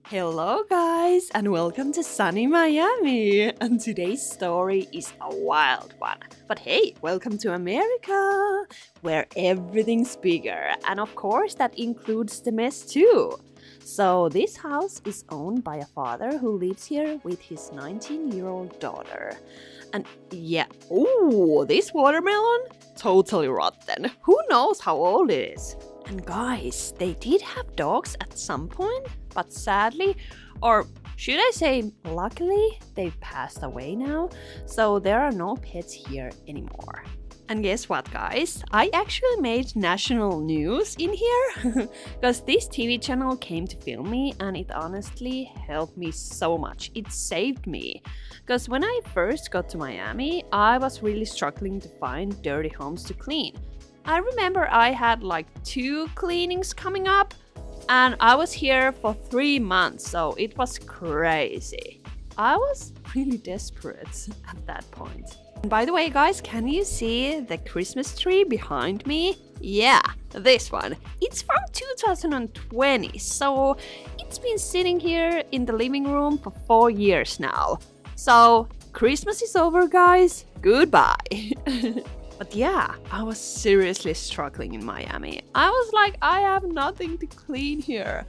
Hello guys and welcome to sunny Miami, and today's story is a wild one. But hey, welcome to America, where everything's bigger, and of course that includes the mess too. So this house is owned by a father who lives here with his 19-year-old daughter. And yeah, ooh, this watermelon? Totally rotten. Who knows how old it is? And guys, they did have dogs at some point, but sadly, or should I say luckily, they've passed away now, so there are no pets here anymore. And guess what guys, I actually made national news in here, because this TV channel came to film me and it honestly helped me so much. It saved me. Because when I first got to Miami, I was really struggling to find dirty homes to clean. I remember I had like 2 cleanings coming up, and I was here for 3 months, so it was crazy. I was really desperate at that point. And by the way guys, can you see the Christmas tree behind me? Yeah, this one. It's from 2020, so it's been sitting here in the living room for 4 years now. So Christmas is over guys, goodbye. But yeah, I was seriously struggling in Miami. I was like, I have nothing to clean here.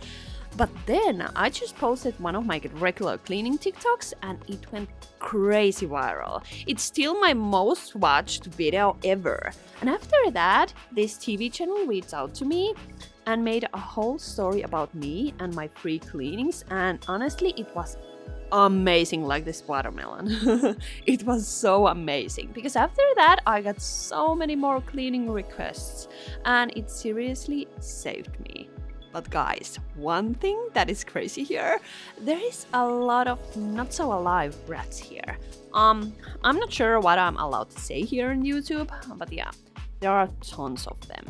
But then I just posted one of my regular cleaning TikToks and it went crazy viral. It's still my most watched video ever. And after that, this TV channel reached out to me and made a whole story about me and my free cleanings, and honestly it was amazing, like this watermelon. It was so amazing because after that I got so many more cleaning requests and it seriously saved me. But guys, one thing that is crazy here, there is a lot of not so alive rats here. I'm not sure what I'm allowed to say here on YouTube, but yeah, there are tons of them.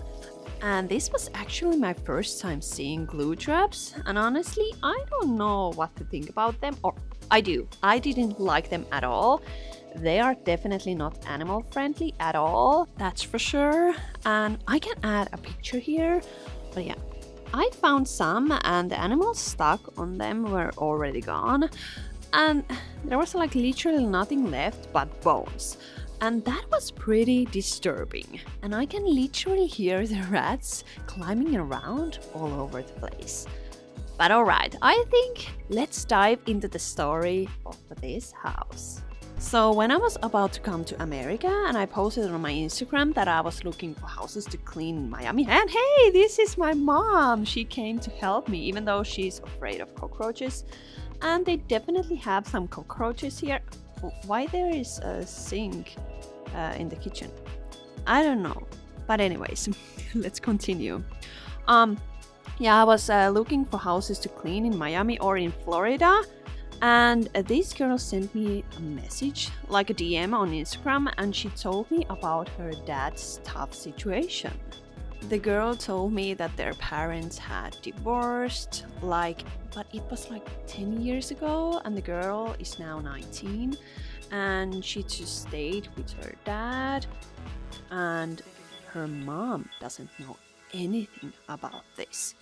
And this was actually my first time seeing glue traps, and honestly, I don't know what to think about them, or I do. I didn't like them at all. They are definitely not animal friendly at all, that's for sure. And I can add a picture here, but yeah. I found some and the animals stuck on them were already gone, and there was like literally nothing left but bones. And that was pretty disturbing. And I can literally hear the rats climbing around all over the place. But alright, I think let's dive into the story of this house. So when I was about to come to America and I posted on my Instagram that I was looking for houses to clean in Miami, and hey, this is my mom! She came to help me even though she's afraid of cockroaches. And they definitely have some cockroaches here. Why there is a sink in the kitchen? I don't know. But anyways, let's continue. Yeah, I was looking for houses to clean in Miami or in Florida. And this girl sent me a message, like a DM on Instagram, and she told me about her dad's tough situation. The girl told me that their parents had divorced, but it was like 10 years ago, and the girl is now 19, and she just stayed with her dad, and her mom doesn't know anything about this.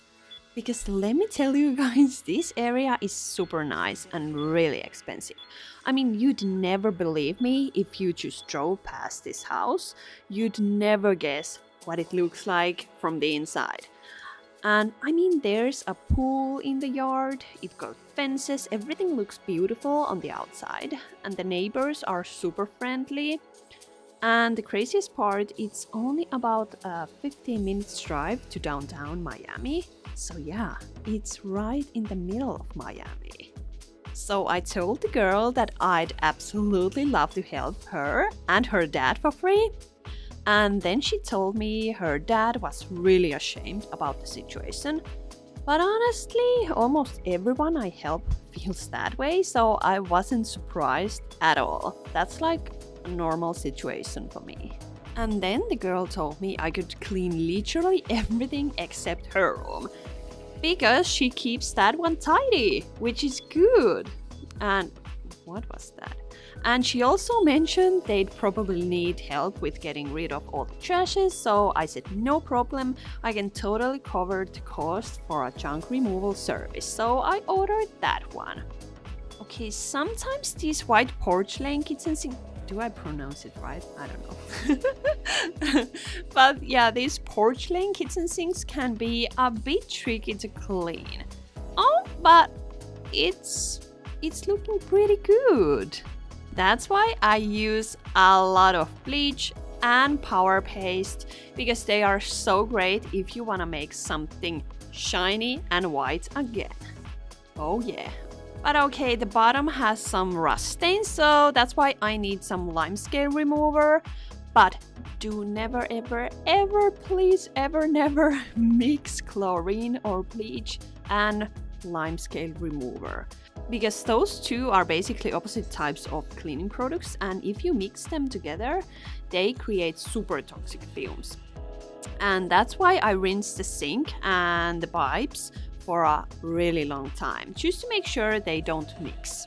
Because let me tell you guys, this area is super nice and really expensive. I mean, you'd never believe me if you just drove past this house. You'd never guess what it looks like from the inside. And I mean, there's a pool in the yard, it got fences, everything looks beautiful on the outside. And the neighbors are super friendly. And the craziest part, it's only about a 15 minutes drive to downtown Miami. So yeah, it's right in the middle of Miami. So I told the girl that I'd absolutely love to help her and her dad for free. And then she told me her dad was really ashamed about the situation. But honestly, almost everyone I help feels that way, so I wasn't surprised at all. That's like a normal situation for me. And then the girl told me I could clean literally everything except her room, because she keeps that one tidy, which is good. And What was that? And she also mentioned they'd probably need help with getting rid of all the trashes, so I said no problem, I can totally cover the cost for a junk removal service, so I ordered that one. Okay, sometimes these white porcelain kitchen sinks, do I pronounce it right? I don't know. But yeah, these porcelain kitchen sinks can be a bit tricky to clean. Oh, but it's looking pretty good. That's why I use a lot of bleach and power paste, because they are so great if you want to make something shiny and white again. Oh yeah. But okay, the bottom has some rust stains, so that's why I need some limescale remover. But do never ever please ever never mix chlorine or bleach and limescale remover, because those two are basically opposite types of cleaning products, and if you mix them together they create super toxic fumes. And that's why I rinse the sink and the pipes for a really long time, just to make sure they don't mix.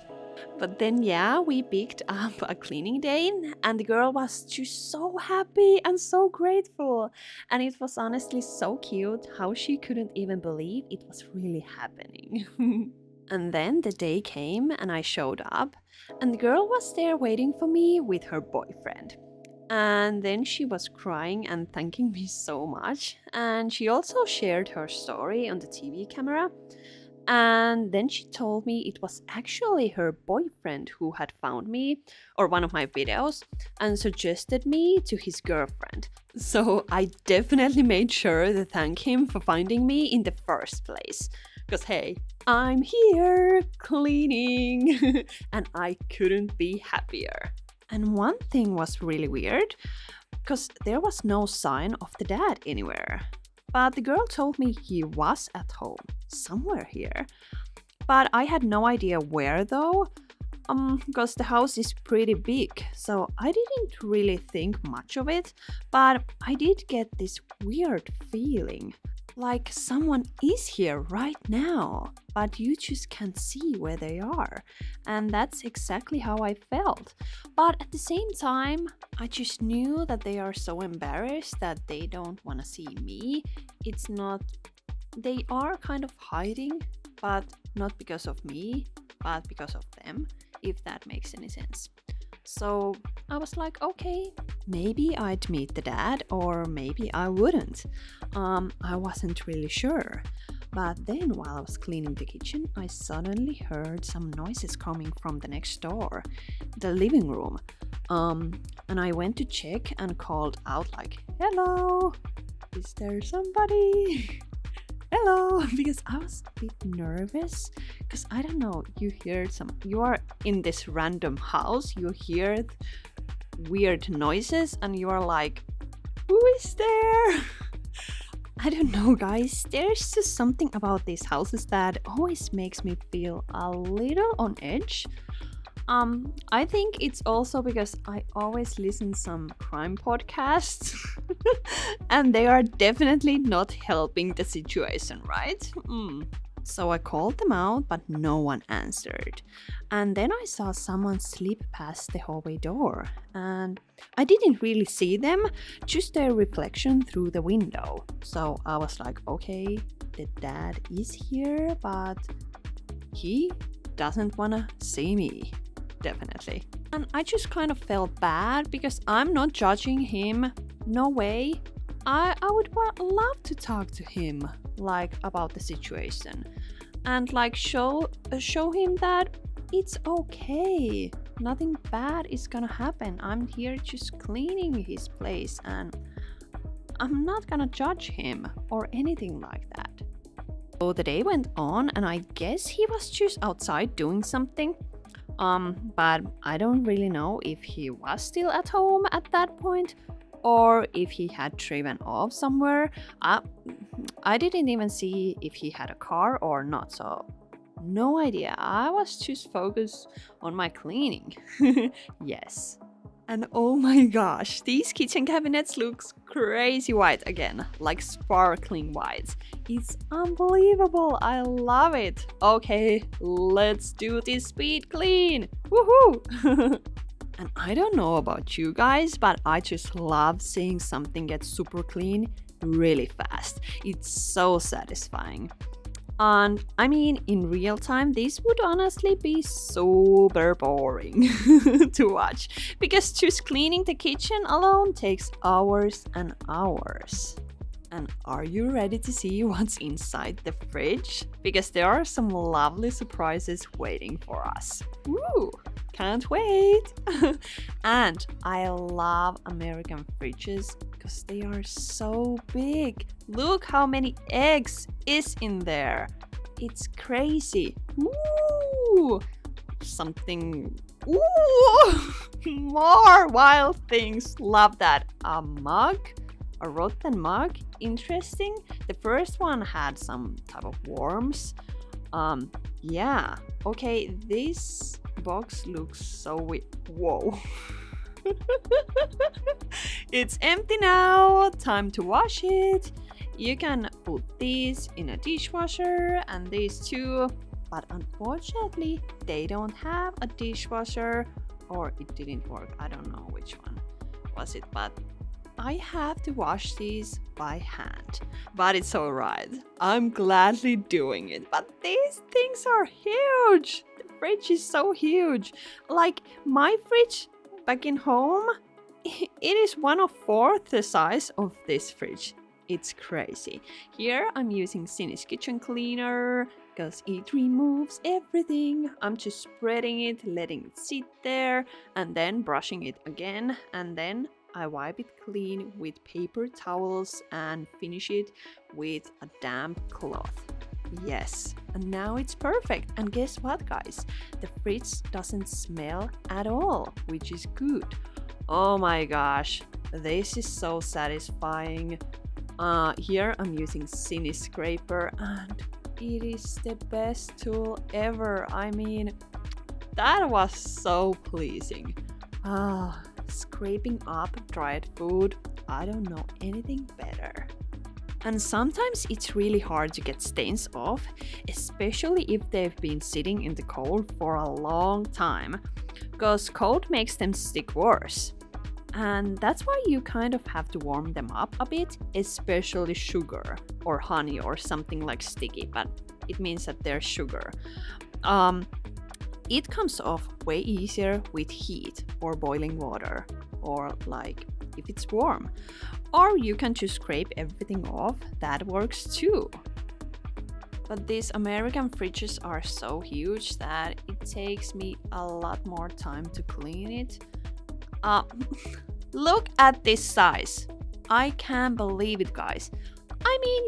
But then yeah, we picked up a cleaning day and the girl was just so happy and so grateful. And it was honestly so cute how she couldn't even believe it was really happening. And then the day came and I showed up and the girl was there waiting for me with her boyfriend. And then she was crying and thanking me so much. And she also shared her story on the TV camera. And then she told me it was actually her boyfriend who had found me, or one of my videos, and suggested me to his girlfriend. So I definitely made sure to thank him for finding me in the first place. Because hey, I'm here cleaning and I couldn't be happier. And one thing was really weird, because there was no sign of the dad anywhere. But the girl told me he was at home, somewhere here. But I had no idea where though, because the house is pretty big, so I didn't really think much of it. But I did get this weird feeling, like someone is here right now, but you just can't see where they are. And that's exactly how I felt. But at the same time, I just knew that they are so embarrassed that they don't want to see me. It's not... They are kind of hiding, but not because of me, but because of them, if that makes any sense. So I was like, okay, maybe I'd meet the dad or maybe I wouldn't. I wasn't really sure. But then while I was cleaning the kitchen, I suddenly heard some noises coming from the next door, the living room. And I went to check and called out like, hello, is there somebody? Hello, because I was a bit nervous, because I don't know, you are in this random house, you hear weird noises and you are like, who is there? I don't know guys, there's just something about these houses that always makes me feel a little on edge. I think it's also because I always listen some crime podcasts and they are definitely not helping the situation, right? So I called them out, but no one answered. And then I saw someone slip past the hallway door and I didn't really see them, just their reflection through the window. So I was like, okay, the dad is here, but he doesn't wanna see me. Definitely. And I just kind of felt bad because I'm not judging him. No way. I would love to talk to him like about the situation and like show him that it's okay. Nothing bad is gonna happen. I'm here just cleaning his place and I'm not gonna judge him or anything like that. So the day went on and I guess he was just outside doing something. But I don't really know if he was still at home at that point or if he had driven off somewhere. I didn't even see if he had a car or not, so no idea. I was just focused on my cleaning. Yes. And oh my gosh, these kitchen cabinets look crazy white again, like sparkling white. It's unbelievable, I love it. Okay, let's do this speed clean. Woohoo! And I don't know about you guys, but I just love seeing something get super clean really fast. It's so satisfying. And I mean, in real time, this would honestly be super boring to watch, because just cleaning the kitchen alone takes hours and hours. And are you ready to see what's inside the fridge? Because there are some lovely surprises waiting for us. Woo! Can't wait! And I love American fridges because they are so big. Look how many eggs is in there. It's crazy. Ooh! Something... Ooh! More wild things. Love that. A mug? A rotten mug? Interesting. The first one had some type of worms. Yeah. Okay, this box looks so weird. Whoa. It's empty now. Time to wash it. You can put these in a dishwasher and these too, but unfortunately they don't have a dishwasher, or it didn't work. I don't know which one was it, but I have to wash these by hand. But it's alright. I'm gladly doing it. But these things are huge. The fridge is so huge. Like my fridge back in home, it is 1/4 the size of this fridge. It's crazy. Here I'm using Cindy's kitchen cleaner because it removes everything. I'm just spreading it, letting it sit there, and then brushing it again, and then I wipe it clean with paper towels and finish it with a damp cloth. Yes, and now it's perfect. And guess what, guys? The fridge doesn't smell at all, which is good. Oh my gosh, this is so satisfying. Here I'm using Cine Scraper, and it is the best tool ever. I mean, that was so pleasing. Scraping up dried food, I don't know anything better. And sometimes it's really hard to get stains off, especially if they've been sitting in the cold for a long time, because cold makes them stick worse. And that's why you kind of have to warm them up a bit, especially sugar or honey or something like sticky, but it means that there's sugar. It comes off way easier with heat or boiling water, or like if it's warm. Or you can just scrape everything off, that works too. But these American fridges are so huge that it takes me a lot more time to clean it. Look at this size. I can't believe it, guys. I mean,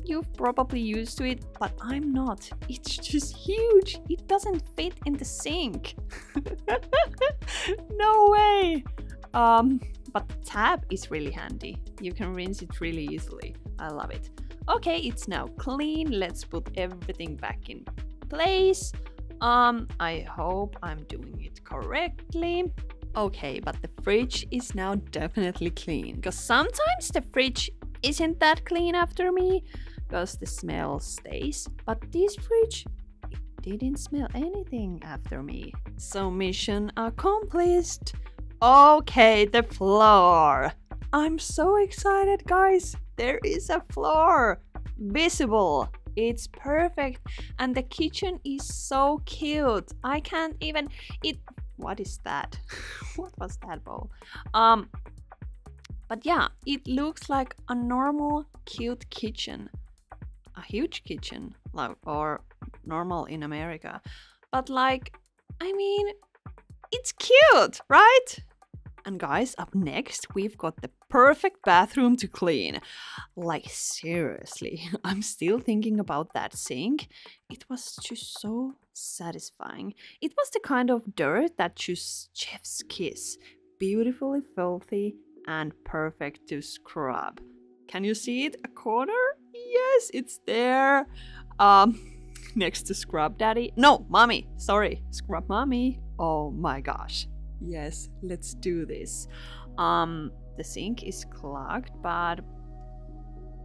you've probably used to it, but I'm not. It's just huge. It doesn't fit in the sink. No way. But the tab is really handy. You can rinse it really easily. I love it. Okay, it's now clean. Let's put everything back in place. I hope I'm doing it correctly. Okay, but the fridge is now definitely clean, because sometimes the fridge isn't that clean after me because the smell stays, but this fridge, it didn't smell anything after me. So mission accomplished. Okay, the floor. I'm so excited, guys. There is a floor. Visible. It's perfect. And the kitchen is so cute. I can't even... What is that? What was that bowl? But yeah, it looks like a normal, cute kitchen. A huge kitchen, like, or normal in America. But like, I mean, it's cute, right? And guys, up next, we've got the perfect bathroom to clean. Like, seriously, I'm still thinking about that sink. It was just so satisfying. It was the kind of dirt that just chef's kiss. Beautifully filthy and perfect to scrub. Can you see it? A corner? Yes, it's there. Next to Scrub Daddy. No, Mommy. Sorry, Scrub Mommy. Oh my gosh. Yes, let's do this. The sink is clogged, but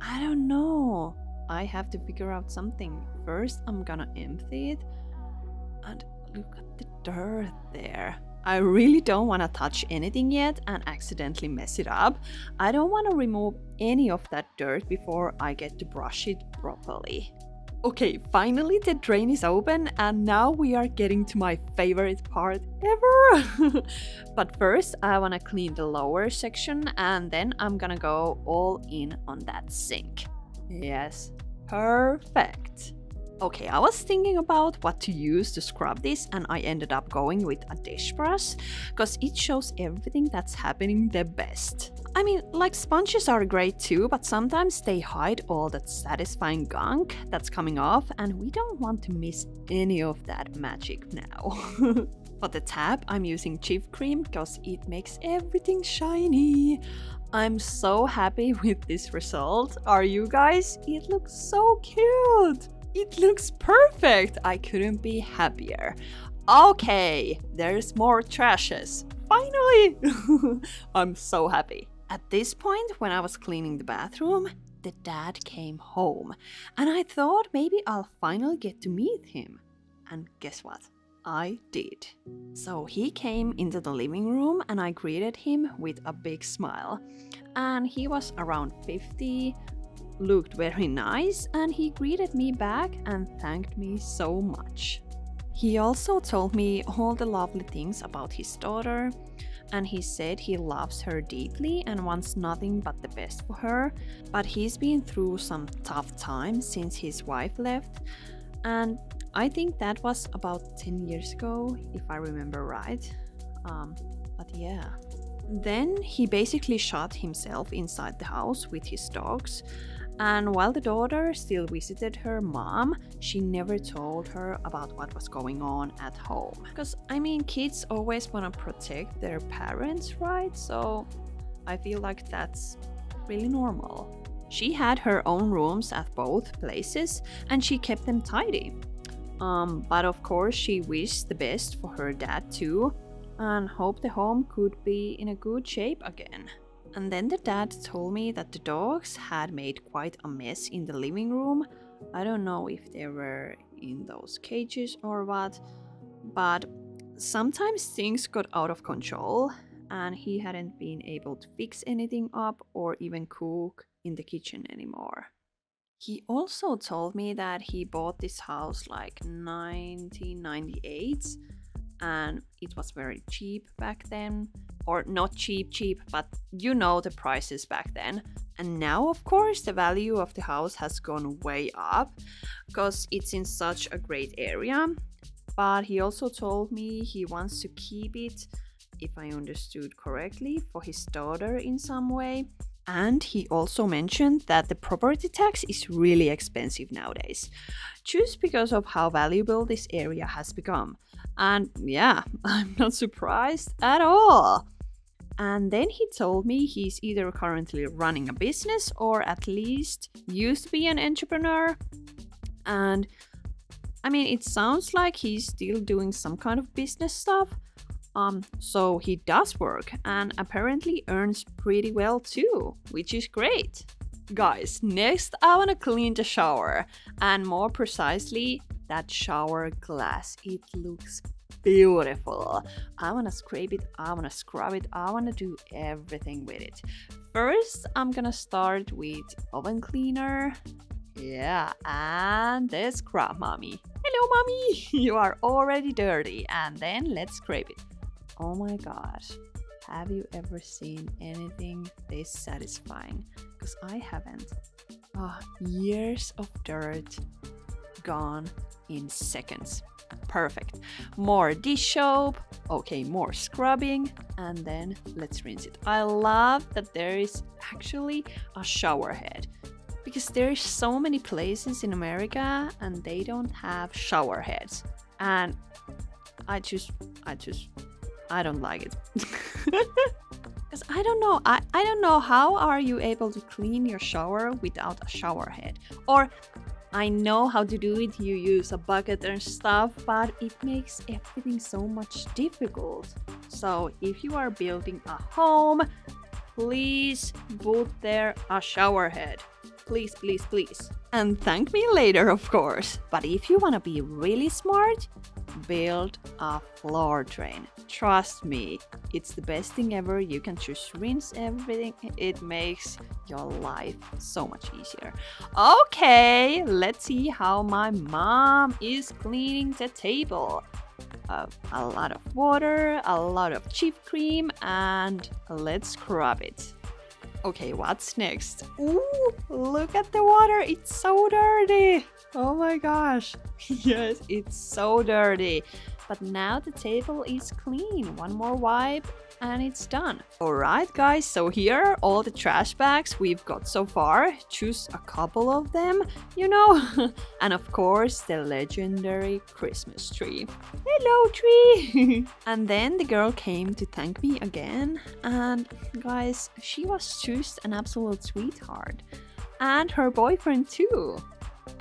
I don't know. I have to figure out something. First, I'm gonna empty it. And look at the dirt there. I really don't want to touch anything yet and accidentally mess it up. I don't want to remove any of that dirt before I get to brush it properly. Okay, finally the drain is open and now we are getting to my favorite part ever. But first I want to clean the lower section and then I'm gonna go all in on that sink. Yes, perfect. Okay, I was thinking about what to use to scrub this and I ended up going with a dish brush because it shows everything that's happening the best. I mean, like sponges are great too, but sometimes they hide all that satisfying gunk that's coming off and we don't want to miss any of that magic now. For the tap, I'm using Chiv Cream because it makes everything shiny. I'm so happy with this result. Are you guys? It looks so cute. It looks perfect! I couldn't be happier. Okay, there's more trashes. Finally! I'm so happy. At this point, when I was cleaning the bathroom, the dad came home. And I thought maybe I'll finally get to meet him. And guess what? I did. So he came into the living room and I greeted him with a big smile. And he was around 50, looked very nice, and he greeted me back and thanked me so much. He also told me all the lovely things about his daughter, and he said he loves her deeply and wants nothing but the best for her, but he's been through some tough times since his wife left, and I think that was about 10 years ago, if I remember right. But yeah. Then he basically shut himself inside the house with his dogs. And while the daughter still visited her mom, she never told her about what was going on at home. Because, I mean, kids always want to protect their parents, right? So I feel like that's really normal. She had her own rooms at both places and she kept them tidy. But of course she wished the best for her dad too and hoped the home could be in a good shape again. And then the dad told me that the dogs had made quite a mess in the living room. I don't know if they were in those cages or what, but sometimes things got out of control and he hadn't been able to fix anything up or even cook in the kitchen anymore. He also told me that he bought this house like 1998 and it was very cheap back then. Or not cheap, but you know the prices back then. And now, of course, the value of the house has gone way up because it's in such a great area. But he also told me he wants to keep it, if I understood correctly, for his daughter in some way. And he also mentioned that the property tax is really expensive nowadays, just because of how valuable this area has become. And yeah, I'm not surprised at all. And then he told me he's either currently running a business or at least used to be an entrepreneur. And I mean, it sounds like he's still doing some kind of business stuff. So he does work and apparently earns pretty well too, which is great. Guys, next I want to clean the shower and more precisely that shower glass. It looks beautiful. I want to scrape it, I want to scrub it, I want to do everything with it. First, I'm gonna start with oven cleaner. Yeah, and the scrub mommy. Hello mommy, you are already dirty. And then let's scrape it. Oh my gosh, have you ever seen anything this satisfying? Because I haven't. Oh, years of dirt gone in seconds. Perfect. More dish soap. Okay, more scrubbing. And then let's rinse it. I love that there is actually a shower head. Because there's so many places in America and they don't have shower heads. And I don't like it. Because I don't know. I don't know how are you able to clean your shower without a shower head. Or I know how to do it, you use a bucket and stuff, but it makes everything so much difficult. So if you are building a home, please put there a shower head. Please, please, please. And thank me later, of course. But if you want to be really smart, build a floor drain. Trust me, it's the best thing ever. You can just rinse everything. It makes your life so much easier. Okay, let's see how my mom is cleaning the table. A lot of water, a lot of cheap cream, and let's scrub it. Okay, what's next? Ooh, look at the water. It's so dirty. Oh my gosh. Yes, it's so dirty. But now the table is clean. One more wipe and it's done. Alright guys, so here are all the trash bags we've got so far. Choose a couple of them, you know. And of course, the legendary Christmas tree. Hello, tree! And then the girl came to thank me again. And guys, she was just an absolute sweetheart. And her boyfriend too.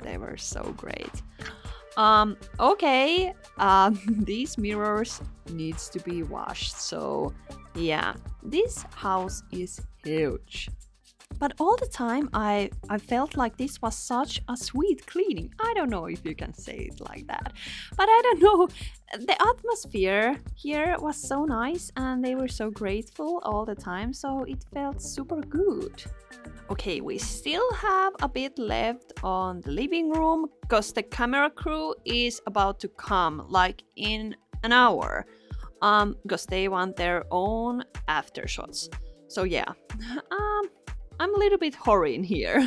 They were so great. Okay, these mirrors needs to be washed, so yeah, this house is huge. But all the time I felt like this was such a sweet cleaning. I don't know if you can say it like that, but I don't know. The atmosphere here was so nice and they were so grateful all the time, so it felt super good. Okay, we still have a bit left on the living room because the camera crew is about to come like in an hour because they want their own after shots. So yeah, I'm a little bit hurrying here.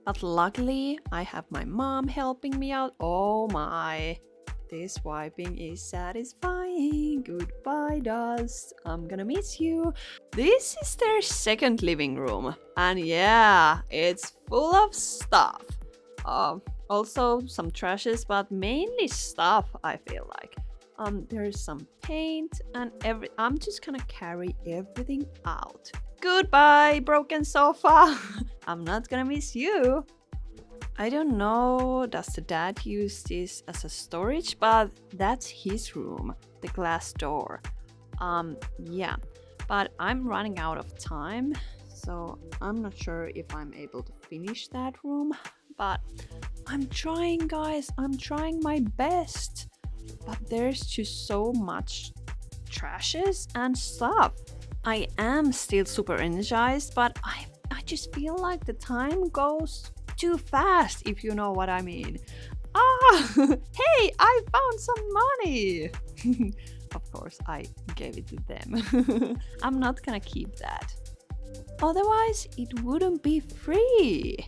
But luckily I have my mom helping me out. Oh my, this wiping is satisfying. Goodbye, dust. I'm gonna miss you. This is their second living room. And yeah, it's full of stuff. Also some trashes, but mainly stuff, I feel like. There's some paint and I'm just gonna carry everything out. Goodbye, broken sofa. I'm not gonna miss you. I don't know, does the dad use this as a storage, but that's his room, the glass door. Yeah, but I'm running out of time, so I'm not sure if I'm able to finish that room, but I'm trying, guys, I'm trying my best. But there's just so much trashes and stuff. I am still super energized, but I just feel like the time goes too fast, if you know what I mean. Ah, hey, I found some money. Of course, I gave it to them. I'm not gonna keep that. Otherwise, it wouldn't be free.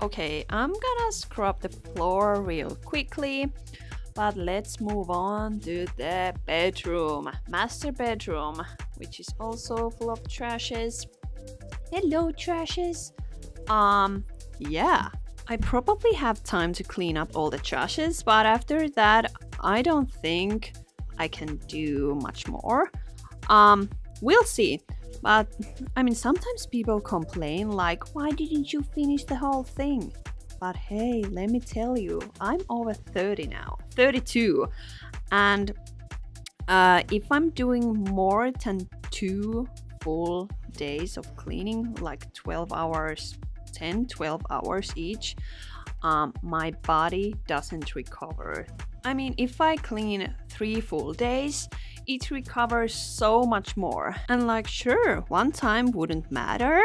Okay, I'm gonna scrub the floor real quickly. But let's move on to the bedroom, master bedroom, which is also full of trashes. Hello, trashes. Yeah, I probably have time to clean up all the trashes, but after that, I don't think I can do much more. We'll see. But I mean, sometimes people complain like, why didn't you finish the whole thing? But hey, let me tell you, I'm over 30 now, 32. And if I'm doing more than 2 full days of cleaning, like 12 hours, 10, 12 hours each, my body doesn't recover. I mean, if I clean 3 full days, it recovers so much more. And like, sure, one time wouldn't matter,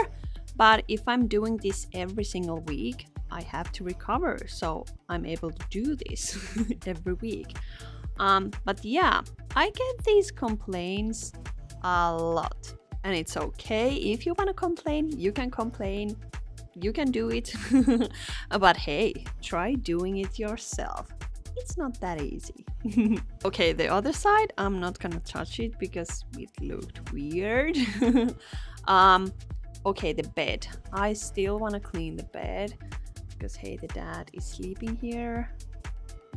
but if I'm doing this every single week, I have to recover, so I'm able to do this every week. But yeah, I get these complaints a lot, and it's okay. If you want to complain, you can complain, you can do it. But hey, try doing it yourself. It's not that easy. Okay, the other side, I'm not gonna touch it because it looked weird. Okay, the bed. I still want to clean the bed because hey, the dad is sleeping here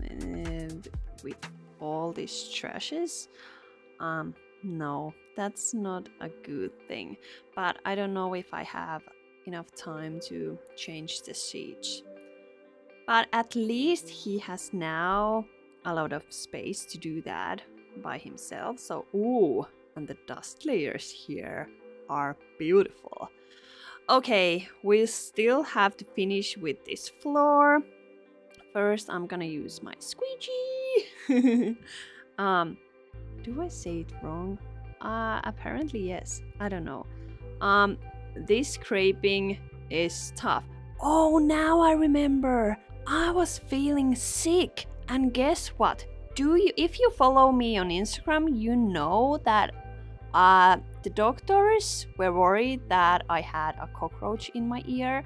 and with all these trashes. No, that's not a good thing, but I don't know if I have enough time to change the sheets. But at least he has now a lot of space to do that by himself. So, ooh, and the dust layers here are beautiful. Okay, we still have to finish with this floor. First, I'm gonna use my squeegee. Do I say it wrong? Apparently yes. I don't know. This scraping is tough. Oh, now I remember. I was feeling sick, and guess what? If you follow me on Instagram, you know that the doctors were worried that I had a cockroach in my ear,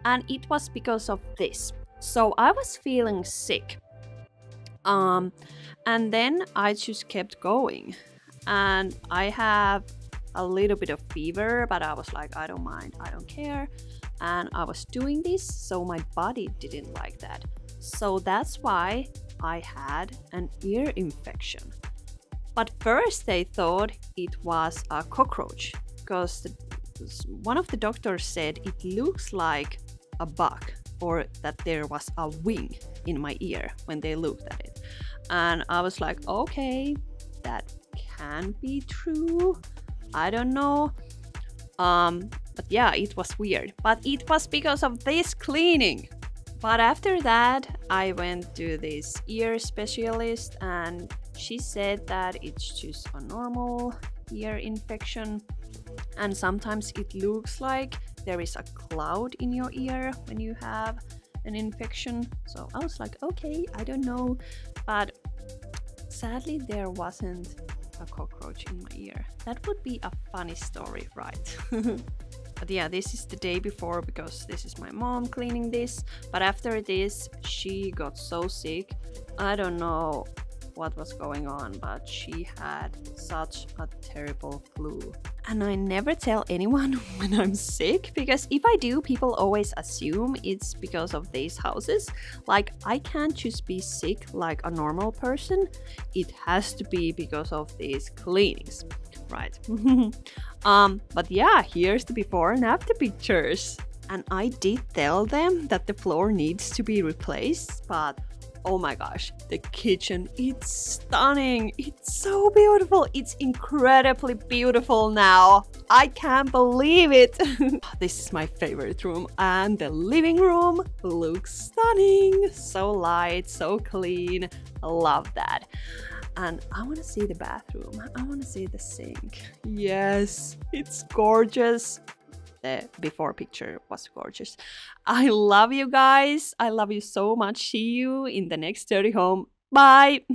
and it was because of this. So I was feeling sick. And then I just kept going, and I have a little bit of fever, but I was like, I don't mind, I don't care. And I was doing this, so my body didn't like that. So that's why I had an ear infection. But first they thought it was a cockroach, because one of the doctors said it looks like a bug, or that there was a wing in my ear when they looked at it. And I was like, okay, that can be true. I don't know. But yeah, it was weird. But it was because of this cleaning. But after that, I went to this ear specialist, and she said that it's just a normal ear infection. And sometimes it looks like there is a cloud in your ear when you have an infection. So I was like, okay, I don't know. But sadly, there wasn't a cockroach in my ear. That would be a funny story, right? But yeah, this is the day before, because this is my mom cleaning this. But after this, she got so sick. I don't know what was going on, but she had such a terrible flu. And I never tell anyone when I'm sick, because if I do, people always assume it's because of these houses. Like, I can't just be sick like a normal person. It has to be because of these cleanings, right? But yeah, here's the before and after pictures. And I did tell them that the floor needs to be replaced, but oh my gosh, the kitchen, it's stunning. It's so beautiful. It's incredibly beautiful now. I can't believe it. This is my favorite room, and the living room looks stunning. So light, so clean. I love that. And I want to see the bathroom. I want to see the sink. Yes, it's gorgeous. The before picture was gorgeous. I love you guys. I love you so much. See you in the next dirty home. Bye.